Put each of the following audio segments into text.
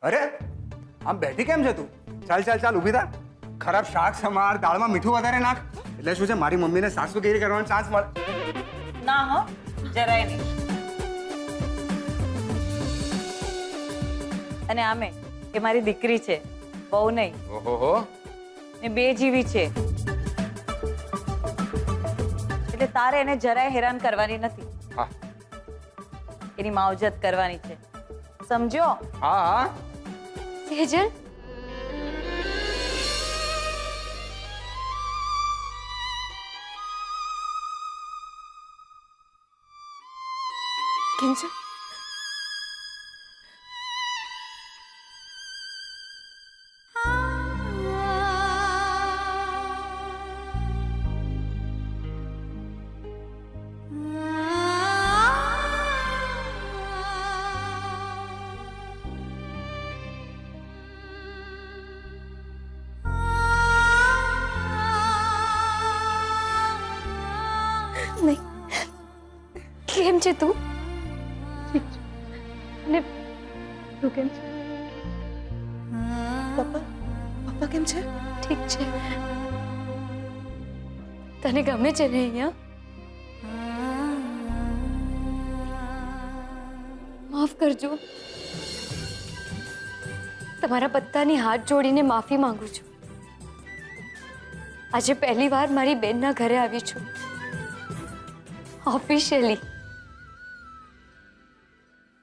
અરે આમ બેઠી કેમ છે તું? ચાલ ચાલ ચાલ ઊભી થા. ખરાબ શાક સમાર, દાળમાં મીઠું વધારે નાખ. એટલે શું છે, મારી મમ્મીને સાસુગીરી કરવાનો ચાન્સ મળે. ના હો, જરાય નહીં. અને આમે એ મારી દીકરી છે, બહુ નહીં. ઓહો, ને બે જીવી છે, એટલે તારે એને જરાય હેરાન કરવાની નથી. હા એની માવજત કરવાની છે, સમજો? હા હા. સેજલ, કિંજલ, નહીં, કેમ છે તું? ને તું કેમ છે? પપ્પા કેમ છે? ઠીક છે. તને ગમે છે ને અહીંયા? માફ કરજો. તમારા બધાની હાથ જોડીને માફી માંગુ છું. આજે પહેલી વાર મારી બેનના ઘરે આવી છું, ઓફિશિયલી,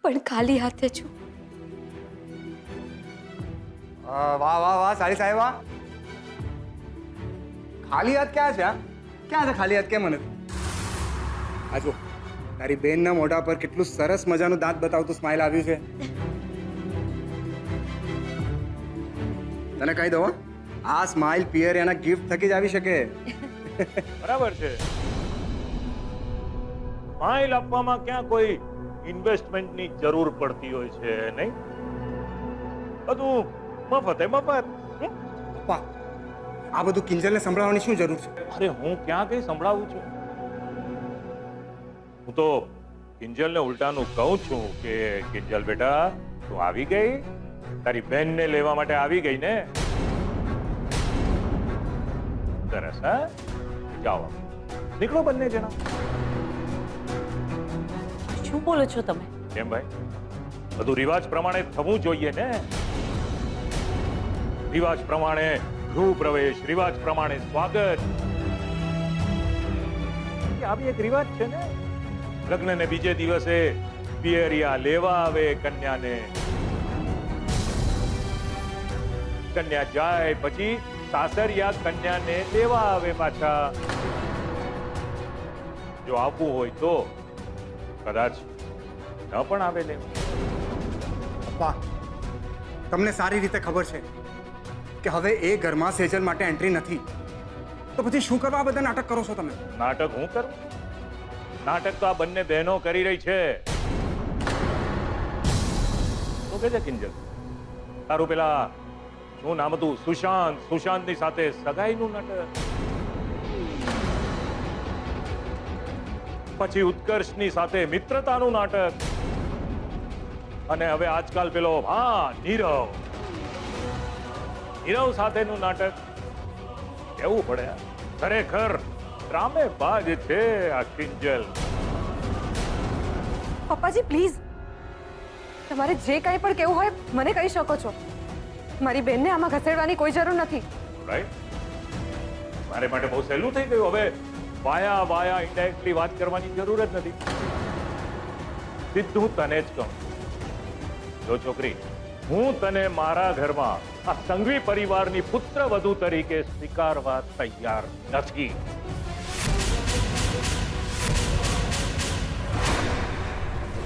પણ ખાલી હાથે છું. વાહ વાહ વાહ, સારી સાહેબ વાહ. ખાલી હાથ ક્યાં છે? ક્યાં છે ખાલી હાથ? કેમ મને આ જો, તારી બેનના મોઢા પર કેટલું સરસ મજાનું દાંત બતાવતું સ્માઈલ આવ્યું છે. તને કહી દઉં, આ સ્માઈલ પિયર એના ગિફ્ટ થકી જ આવી શકે. બરાબર છે. સ્માઈલ આપવામાં ક્યાં કોઈ ઇન્વેસ્ટમેન્ટની જરૂર પડતી હોય છે, નહીં? બધું મફત મફત. પપ્પા, આ બધું કિંજલને સંભળાવવાની શું જરૂર છે? અરે હું ક્યાં કઈ સંભળાવું છું? હું તો કિંજલને ઉલટાનું કહું છું કે કિંજલ બેટા, તું આવી ગઈ, તારી બહેનને લેવા માટે આવી ગઈ ને? સરસ. હા, જાઓ, નીકળો બંને જણા. શું બોલો છો તમે? કેમ ભાઈ, બધું રિવાજ પ્રમાણે થવું જોઈએ ને? રિવાજ પ્રમાણે ગૃહ પ્રવેશ, રિવાજ પ્રમાણે સ્વાગત, આવી એક રિવાજ છે ને. લગ્નને બીજે દિવસે પિયરિયા લેવા આવે કન્યાને, કન્યા જાય પછી સાસરિયા કન્યાને લેવા આવે પાછા. જો આવવું હોય તો કદાચ ન પણ આવે લેવા. પપ્પા, તમને સારી રીતે ખબર છે કે હવે એ ઘરમાં સેજલ માટે એન્ટ્રી નથી, તો પછી શું કરવા આ બધા નાટક કરો છો તમે? નાટક હું કરું? નાટક તો આ બંને બહેનો કરી રહી છે. શું કે છે કિંજલ? તારું પેલા શું નામ હતું? સુશાંત. સુશાંતની સાથે સગાઈનું નાટક, પછી ઉત્કર્ષની સાથે મિત્રતાનું નાટક, અને હવે આજકાલ પેલો નીરવ સાથેનું નાટક. કેવું પડે, ખરેખર ડ્રામેબાજ છે આ કિંજલ. પપ્પાજી પ્લીઝ, તમારે જે કંઈ પણ કહેવું હોય મને કહી શકો છો. મારી બેનને આમાં ઘસેડવાની કોઈ જરૂર નથી. રાઈટ? મારે માટે બહુ સહેલું થઈ ગયું. હવે વાયા ઇનડાયરેક્ટલી વાત કરવાની જરૂર જ નથી. સીધું તને જ કહું, જો છોકરી, હું તને મારા ઘરમાં આ સંઘવી પરિવારની પુત્ર વધુ તરીકે સ્વીકારવા તૈયાર નથી.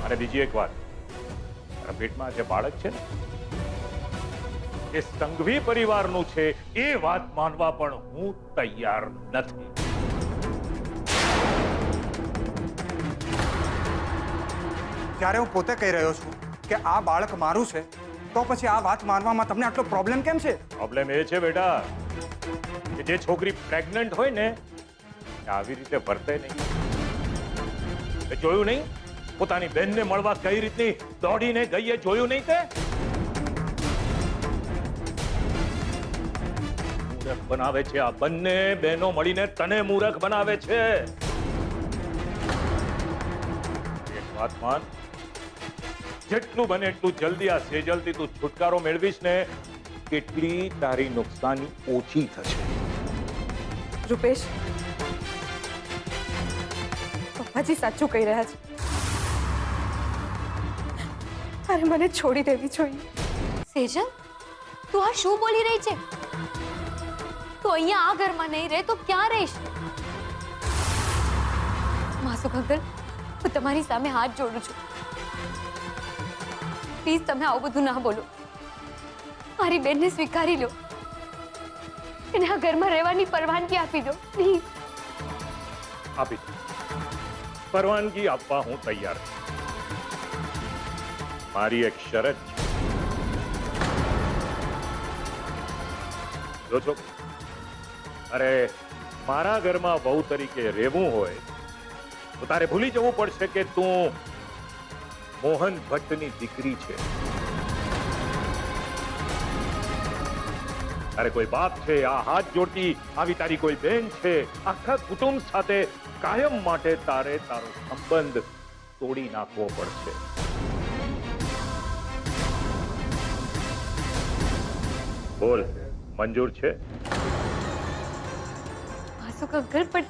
અને બીજી એક વાત, મારા પેટમાં જે બાળક છે ને, એ સંઘવી પરિવારનું છે, એ વાત માનવા પણ હું તૈયાર નથી. ત્યારે હું પોતે કહી રહ્યો છું કે આ બાળક મારું છે, તો પછી આ વાત માનવામાં તમને આટલો પ્રોબ્લેમ કેમ છે? પ્રોબ્લેમ એ છે બેટા કે જે છોકરી પ્રેગ્નન્ટ હોય ને, આવી રીતે વર્તે નહીં. એ જોયું નહીં? પોતાની બહેનને મળવા કઈ રીતની દોડીને ગઈ, એ જોયું નહીં તે? મૂરખ બનાવે છે. આ બંને બહેનો મળીને તને મૂરખ બનાવે છે. એક વાત માન, જેટલું બને એટલું જલ્દી આ સેજલથી તું છુટકારો મેળવીશ ને કેટલી તારી નુકસાની ઓછી થશે. રૂપેશ, પપ્પાજી સાચું કહી રહ્યા છે. અરે મને છોડી દેવી જોઈએ. સેજલ, તું આ શું બોલી રહી છે? તું અહીંયા આ ઘરમાં નહીં રહે તો ક્યાં રહીશ? માસુક અંકલ, હું તમારી સામે હાથ જોડું છું. પ્લીઝ તમે આવું બધું ના બોલો. મારી બેનને સ્વીકારી લો. એને આ ઘરમાં રહેવાની પરવાનગી આપી દો પ્લીઝ. આપી દો. પરવાનગી આપવા હું તૈયાર છું. મારી એક શરત છે. જો છો, અરે મારા ઘરમાં વહુ તરીકે રહેવું હોય તો તારે ભૂલી જવું પડશે કે તું મોહન ભટ્ટની દીકરી છે. તારે કોઈ બાપ છે, આ હાથ જોડતી આવી તારી કોઈ બેન છે. આખા કુટુંબ સાથે કાયમ માટે તારે તારો સંબંધ તોડી નાખવો પડશે. બોલ, મંજૂર છે? માસુક અંકલ, પણ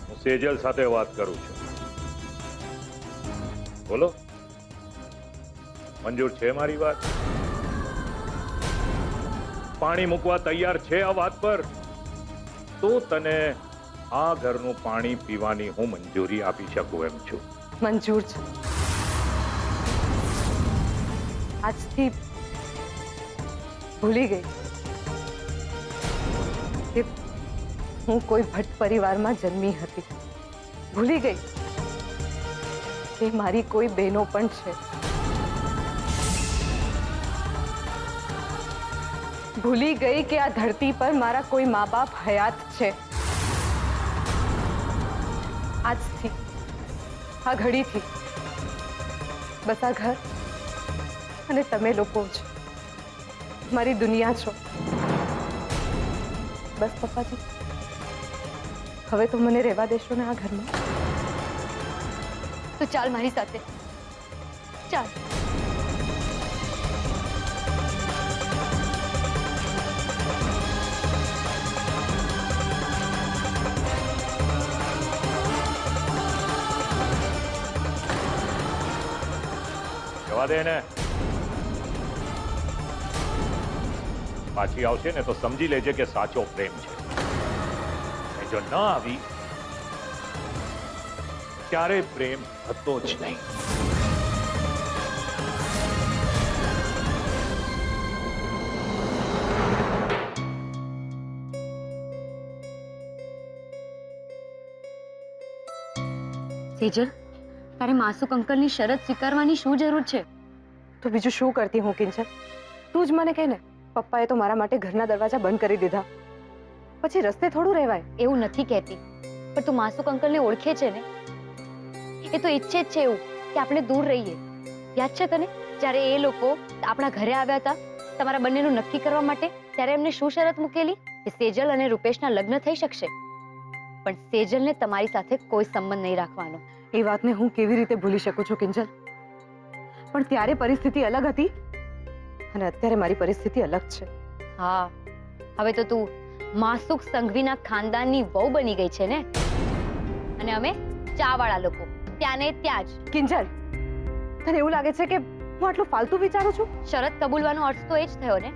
હું સેજલ સાથે વાત કરું છું. બોલો, મંજૂર છે મારી વાત? પાણી મૂકવા તૈયાર છે આ વાત પર? તો તને આ ઘરનું પાણી પીવાની હું મંજૂરી આપી શકું એમ છું. મંજૂર છે. આજથી ભૂલી ગઈ કે હું કોઈ ભટ્ટ પરિવારમાં જન્મી હતી. ભૂલી ગઈ કે મારી કોઈ બહેનો પણ છે. ભૂલી ગઈ કે આ ધરતી પર મારા કોઈ મા બાપ હયાત છે. આજથી, આ ઘડીથી બસ આ ઘર અને તમે લોકો જ મારી દુનિયા છો. બસ પપ્પાજી, હવે તો મને રહેવા દેશો ને આ ઘરમાં? તો ચાલ મારી સાથે. ચાલ. જવા દે ને. પાછી આવશે ને તો સમજી લેજે કે સાચો પ્રેમ છે. અને જો ન આવી ક્યારે પ્રેમ હતો જ નહીં. સેજલ, તારે માસુક અંકલની શરત સ્વીકારવાની શું જરૂર છે? તો બીજું શું કરતી હું કિંજલ? તું જ મને કહે ને. પપ્પાએ તો મારા માટે ઘરના દરવાજા બંધ કરી દીધા. પછી રસ્તે થોડું રહેવાય. એવું નથી કહેતી, પણ તું માસુક અંકલને ઓળખે છે ને? એ તો ઈચ્છે જ છે એવું કે આપણે દૂર રહીએ. યાદ છે તને જ્યારે એ લોકો આપણા ઘરે આવ્યા હતા તમારા બંનેનું નક્કી કરવા માટે? ત્યારે એમને શું શરત મૂકેલી કે સેજલ અને રૂપેશના લગ્ન થઈ શકશે, પણ સેજલને તમારી સાથે કોઈ સંબંધ નહીં રાખવાનો. એ વાતને હું કેવી રીતે ભૂલી શકું છું કિંજલ? પણ ત્યારે પરિસ્થિતિ અલગ હતી અને અત્યારે મારી પરિસ્થિતિ અલગ છે. હા, હવે તો તું માસુક સંઘવીના ખાનદાનની વહુ બની ગઈ છે ને, અને અમે ચાવાળા લોકો ત્યાં ને ત્યાં જ. કિંજલ, તને એવું લાગે છે કે હું આટલું ફાલતુ વિચારું છું? શરત કબૂલવાનો અર્થ તો એ જ થયો ને.